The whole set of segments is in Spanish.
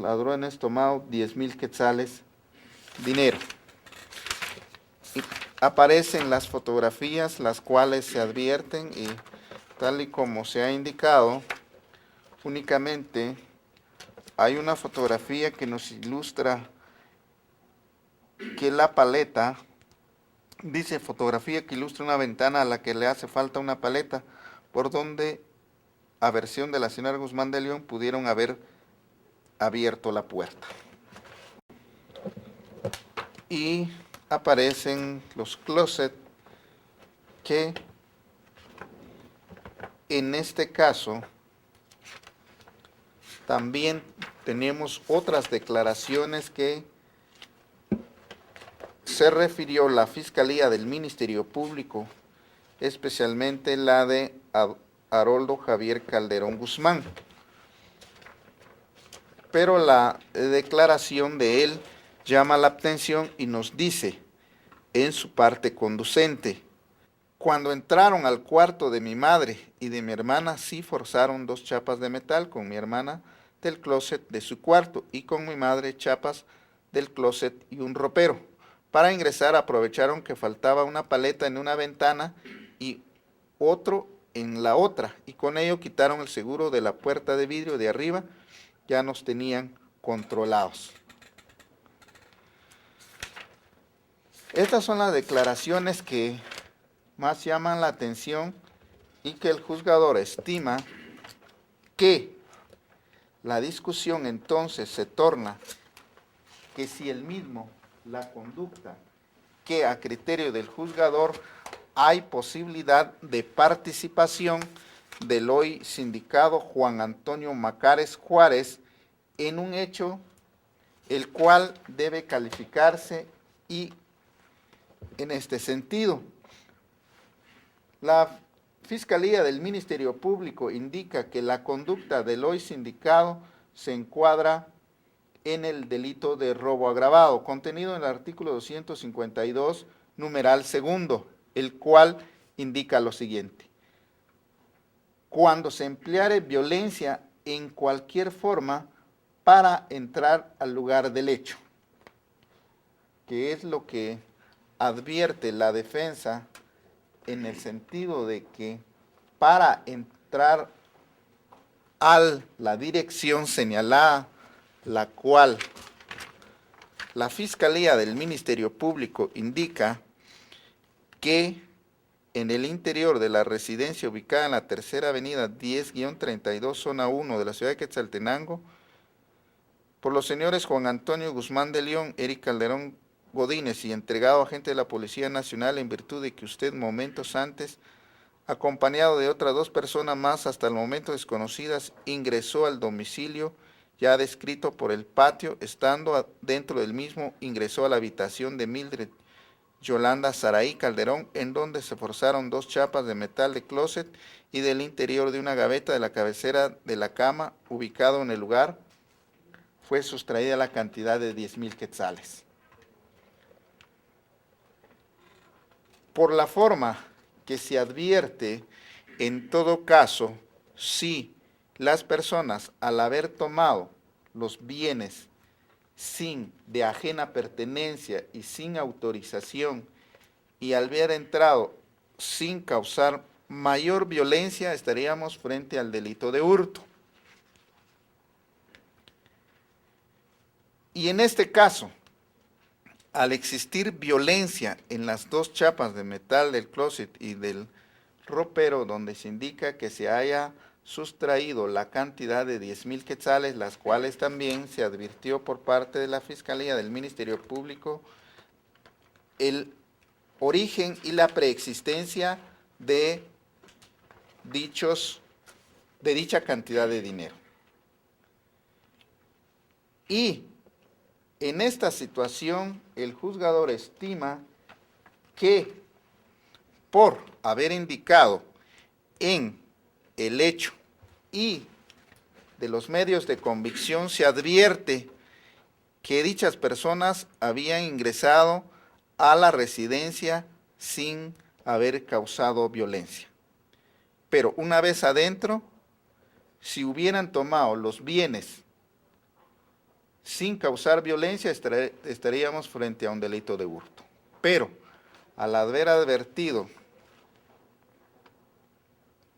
ladrones tomado 10,000 quetzales dinero. Y aparecen las fotografías, las cuales se advierten, y tal y como se ha indicado, únicamente hay una fotografía que nos ilustra que la paleta, dice fotografía que ilustra una ventana a la que le hace falta una paleta, por donde, a versión de la señora Guzmán de León, pudieron haber abierto la puerta. Y aparecen los closets que en este caso también tenemos otras declaraciones que se refirió la Fiscalía del Ministerio Público, especialmente la de Haroldo Javier Calderón Guzmán. Pero la declaración de él llama la atención y nos dice, en su parte conducente: cuando entraron al cuarto de mi madre y de mi hermana, sí forzaron 2 chapas de metal, con mi hermana del closet de su cuarto y con mi madre chapas del closet y un ropero. Para ingresar aprovecharon que faltaba una paleta en una ventana y otro en la otra, y con ello quitaron el seguro de la puerta de vidrio de arriba. Ya nos tenían controlados. Estas son las declaraciones que más llaman la atención y que el juzgador estima que la discusión entonces se torna que si el mismo, la conducta, que a criterio del juzgador hay posibilidad de participación del hoy sindicado Juan Antonio Macares Juárez en un hecho el cual debe calificarse, y en este sentido la Fiscalía del Ministerio Público indica que la conducta del hoy sindicado se encuadra en el delito de robo agravado, contenido en el artículo 252, numeral segundo, el cual indica lo siguiente: cuando se empleare violencia en cualquier forma para entrar al lugar del hecho, que es lo que advierte la defensa, en el sentido de que para entrar a la dirección señalada, la cual la Fiscalía del Ministerio Público indica que en el interior de la residencia ubicada en la tercera avenida 10-32, zona 1 de la ciudad de Quetzaltenango, por los señores Juan Antonio Guzmán de León, Eric Calderón Godínez, y entregado a agente de la Policía Nacional en virtud de que usted momentos antes, acompañado de otras 2 personas más hasta el momento desconocidas, ingresó al domicilio ya descrito por el patio, estando dentro del mismo, ingresó a la habitación de Mildred Yolanda Saraí Calderón, en donde se forzaron 2 chapas de metal de closet y del interior de una gaveta de la cabecera de la cama, ubicado en el lugar, fue sustraída la cantidad de 10,000 quetzales. Por la forma que se advierte, en todo caso, si las personas, al haber tomado los bienes de ajena pertenencia y sin autorización, y al haber entrado sin causar mayor violencia, estaríamos frente al delito de hurto. Y en este caso, al existir violencia en las 2 chapas de metal del closet y del ropero, donde se indica que se haya sustraído la cantidad de 10,000 quetzales, las cuales también se advirtió por parte de la Fiscalía del Ministerio Público el origen y la preexistencia de dicha cantidad de dinero. Y en esta situación, el juzgador estima que por haber indicado en el hecho y de los medios de convicción, se advierte que dichas personas habían ingresado a la residencia sin haber causado violencia. Pero una vez adentro, si hubieran tomado los bienes sin causar violencia, estaríamos frente a un delito de hurto. Pero, al haber advertido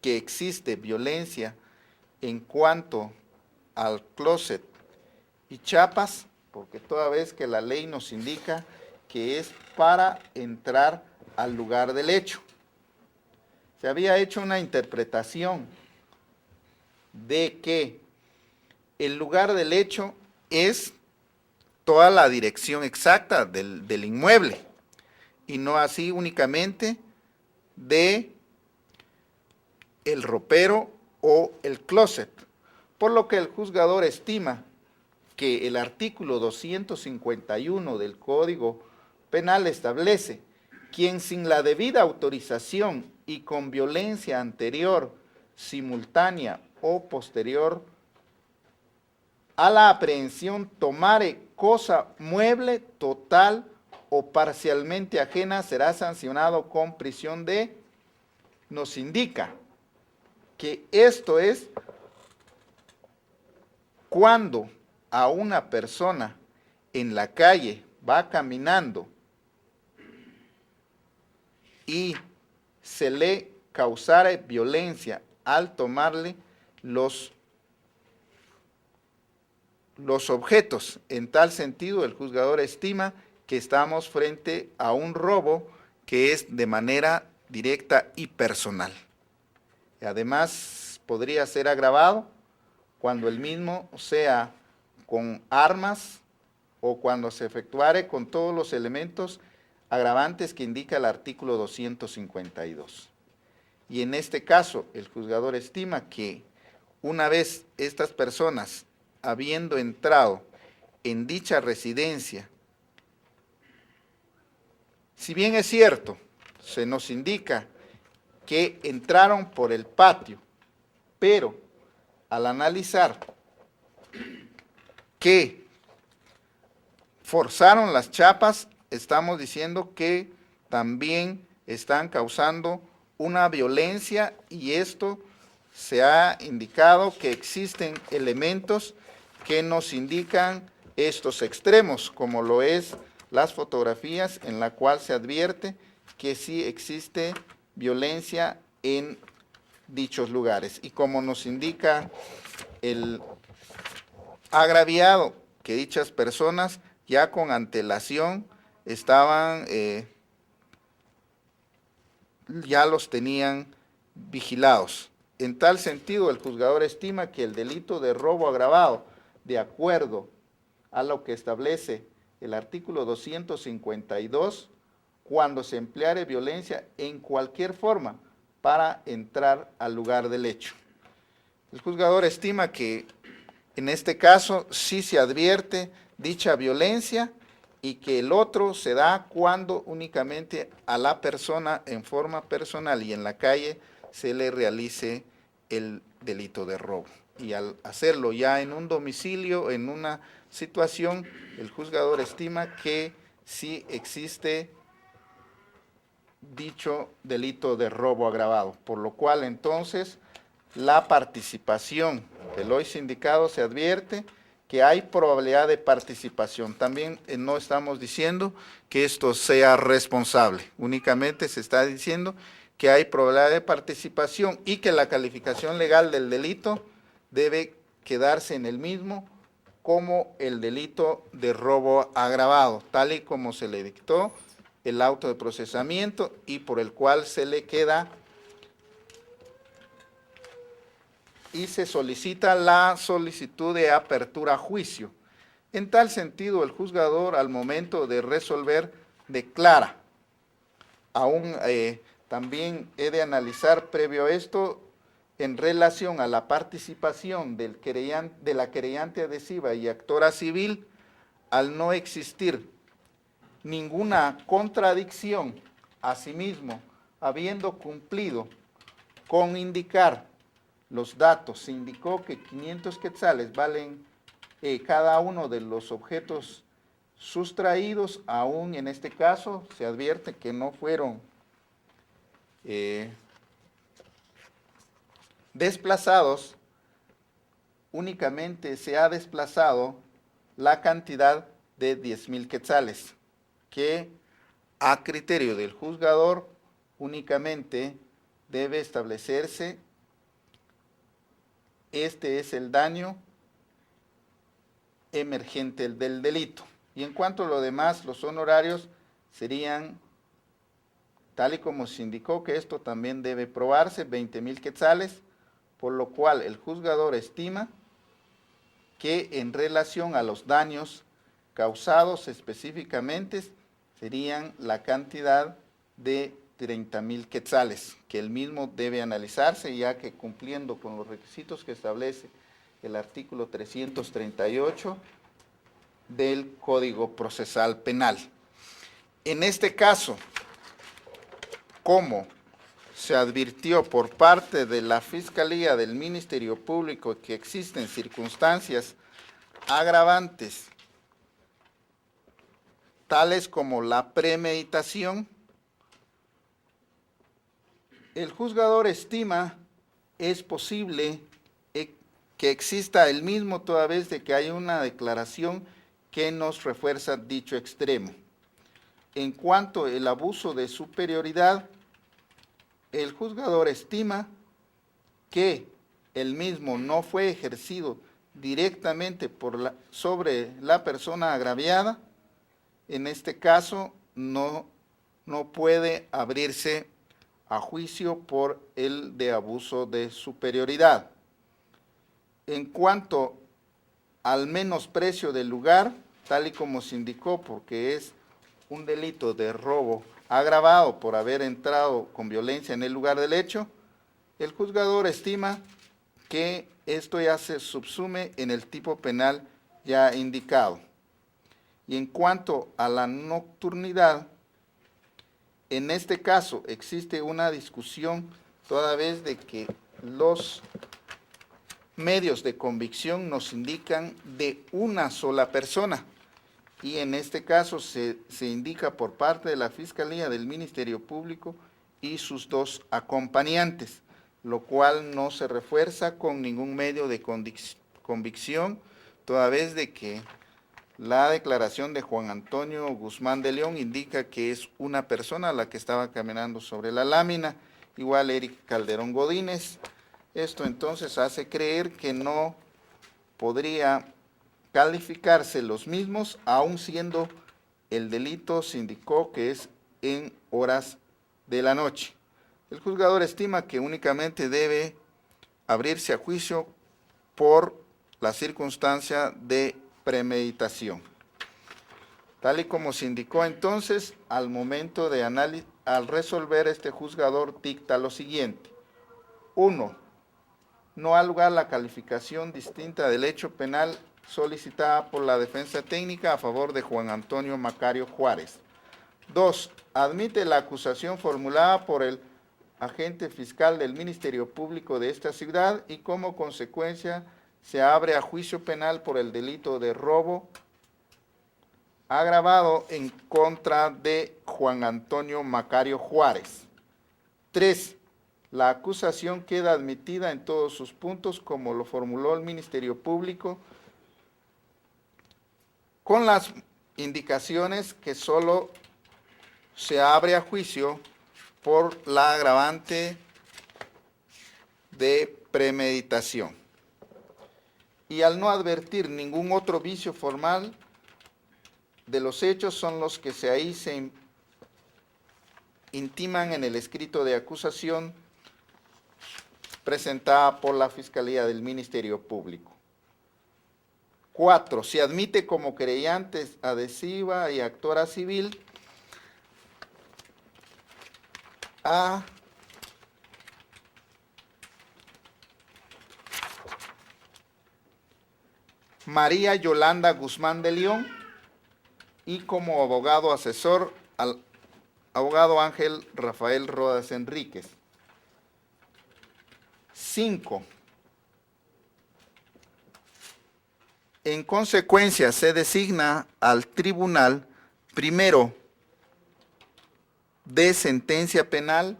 que existe violencia en cuanto al closet y chapas, porque toda vez que la ley nos indica que es para entrar al lugar del hecho. Se había hecho una interpretación de que el lugar del hecho es toda la dirección exacta del inmueble y no así únicamente de el ropero o el closet, por lo que el juzgador estima que el artículo 251 del Código Penal establece: quien sin la debida autorización y con violencia anterior, simultánea o posterior a la aprehensión tomare cosa mueble, total o parcialmente ajena, será sancionado con prisión de, nos indica que esto es cuando a una persona en la calle va caminando y se le causare violencia al tomarle los objetos. En tal sentido, el juzgador estima que estamos frente a un robo que es de manera directa y personal. Además, podría ser agravado cuando el mismo sea con armas o cuando se efectuare con todos los elementos agravantes que indica el artículo 252. Y en este caso, el juzgador estima que una vez estas personas, habiendo entrado en dicha residencia, si bien es cierto, se nos indica que entraron por el patio, pero al analizar que forzaron las chapas, estamos diciendo que también están causando una violencia, y esto se ha indicado que existen elementos que nos indican estos extremos, como lo es las fotografías en la cual se advierte que sí existe violencia en dichos lugares. Y como nos indica el agraviado, que dichas personas ya con antelación estaban, ya los tenían vigilados. En tal sentido, el juzgador estima que el delito de robo agravado, de acuerdo a lo que establece el artículo 252, cuando se empleare violencia en cualquier forma para entrar al lugar del hecho. El juzgador estima que en este caso sí se advierte dicha violencia y que el otro se da cuando únicamente a la persona en forma personal y en la calle se le realice el delito de robo. Y al hacerlo ya en un domicilio, en una situación, el juzgador estima que sí existe dicho delito de robo agravado, por lo cual entonces la participación del hoy sindicado se advierte que hay probabilidad de participación. También no estamos diciendo que esto sea responsable, únicamente se está diciendo que hay probabilidad de participación y que la calificación legal del delito debe quedarse en el mismo como el delito de robo agravado, tal y como se le dictó el auto de procesamiento y por el cual se le queda y se solicita la solicitud de apertura a juicio. En tal sentido, el juzgador al momento de resolver declara, aún también he de analizar previo a esto en relación a la participación de la querellante adhesiva y actora civil, al no existir ninguna contradicción, asimismo, habiendo cumplido con indicar los datos, se indicó que 500 quetzales valen cada uno de los objetos sustraídos, aún en este caso se advierte que no fueron desplazados, únicamente se ha desplazado la cantidad de 10,000 quetzales, que a criterio del juzgador únicamente debe establecerse este es el daño emergente del delito. Y en cuanto a lo demás, los honorarios serían, tal y como se indicó, que esto también debe probarse, 20,000 quetzales, por lo cual el juzgador estima que en relación a los daños causados específicamente serían la cantidad de 30,000 quetzales, que el mismo debe analizarse, ya que cumpliendo con los requisitos que establece el artículo 338 del Código Procesal Penal. En este caso, como se advirtió por parte de la Fiscalía del Ministerio Público que existen circunstancias agravantes, tales como la premeditación, el juzgador estima es posible que exista el mismo toda vez de que hay una declaración que nos refuerza dicho extremo. En cuanto al abuso de superioridad, el juzgador estima que el mismo no fue ejercido directamente sobre la persona agraviada. En este caso no puede abrirse a juicio por el de abuso de superioridad. En cuanto al menosprecio del lugar, tal y como se indicó, porque es un delito de robo agravado por haber entrado con violencia en el lugar del hecho, el juzgador estima que esto ya se subsume en el tipo penal ya indicado. Y en cuanto a la nocturnidad, en este caso existe una discusión toda vez de que los medios de convicción nos indican de una sola persona, y en este caso se indica por parte de la Fiscalía del Ministerio Público y sus dos acompañantes, lo cual no se refuerza con ningún medio de convicción, toda vez de que la declaración de Juan Antonio Guzmán de León indica que es una persona la que estaba caminando sobre la lámina, igual Eric Calderón Godínez. Esto entonces hace creer que no podría calificarse los mismos, aun siendo el delito se indicó que es en horas de la noche. El juzgador estima que únicamente debe abrirse a juicio por la circunstancia de premeditación. Tal y como se indicó entonces, al momento de análisis, al resolver este juzgador dicta lo siguiente. 1. No ha lugar la calificación distinta del hecho penal solicitada por la defensa técnica a favor de Juan Antonio Macario Juárez. 2. Admite la acusación formulada por el agente fiscal del Ministerio Público de esta ciudad y como consecuencia se abre a juicio penal por el delito de robo agravado en contra de Juan Antonio Macario Juárez. 3. La acusación queda admitida en todos sus puntos como lo formuló el Ministerio Público, con las indicaciones que solo se abre a juicio por la agravante de premeditación. Y al no advertir ningún otro vicio formal de los hechos son los que ahí se intiman en el escrito de acusación presentada por la Fiscalía del Ministerio Público. 4. Se admite como querellante adhesiva y actora civil a María Yolanda Guzmán de León y como abogado asesor al abogado Ángel Rafael Rodas Enríquez. 5. En consecuencia, se designa al tribunal primero de sentencia penal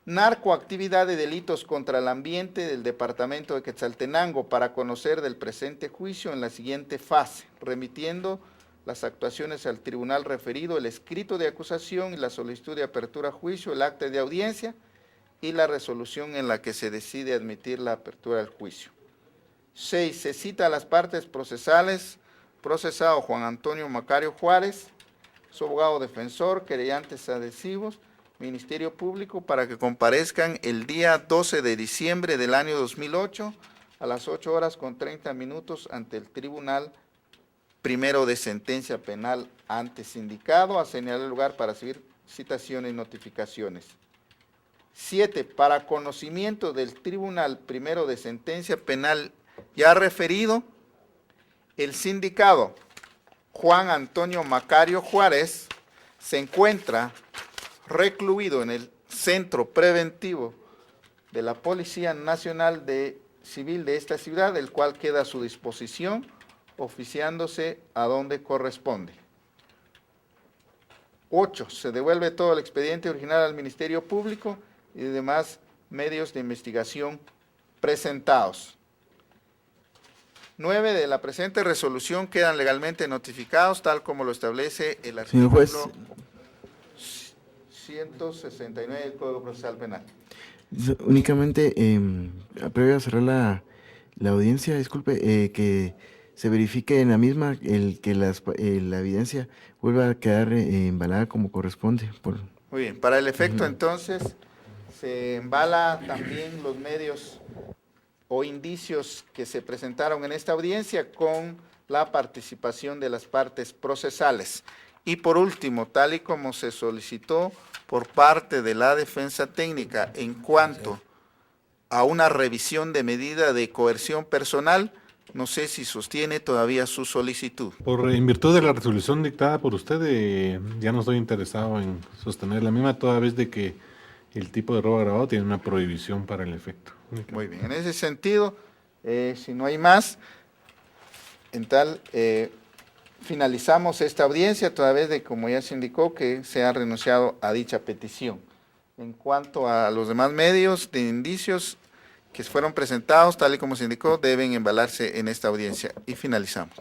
narcoactividad de delitos contra el ambiente del departamento de Quetzaltenango para conocer del presente juicio en la siguiente fase, remitiendo las actuaciones al tribunal referido, el escrito de acusación y la solicitud de apertura a juicio, el acta de audiencia y la resolución en la que se decide admitir la apertura del juicio. 6. Se cita a las partes procesales, procesado Juan Antonio Macario Juárez, su abogado defensor, querellantes adhesivos, Ministerio Público, para que comparezcan el día 12 de diciembre del año 2008 a las 8:30 ante el Tribunal Primero de Sentencia Penal antes indicado, a señalar el lugar para recibir citaciones y notificaciones. 7. Para conocimiento del Tribunal Primero de Sentencia Penal ya referido, el sindicado Juan Antonio Macario Juárez se encuentra recluido en el centro preventivo de la Policía Nacional Civil de esta ciudad, el cual queda a su disposición, oficiándose a donde corresponde. 8. Se devuelve todo el expediente original al Ministerio Público y demás medios de investigación presentados. 9. De la presente resolución quedan legalmente notificados, tal como lo establece el artículo 169 del Código Procesal Penal. Únicamente, previo a cerrar la audiencia, disculpe, que se verifique en la misma que la evidencia vuelva a quedar embalada como corresponde. Muy bien, para el efecto entonces se embala también los medios o indicios que se presentaron en esta audiencia con la participación de las partes procesales. Y por último, tal y como se solicitó por parte de la defensa técnica en cuanto a una revisión de medida de coerción personal, no sé si sostiene todavía su solicitud. En virtud de la resolución dictada por usted, ya no estoy interesado en sostener la misma, toda vez de que el tipo de robo agravado tiene una prohibición para el efecto. Muy bien, en ese sentido, si no hay más, en tal, finalizamos esta audiencia, toda vez de, como ya se indicó, que se ha renunciado a dicha petición. En cuanto a los demás medios de indicios que fueron presentados, tal y como se indicó, deben embalarse en esta audiencia. Y finalizamos.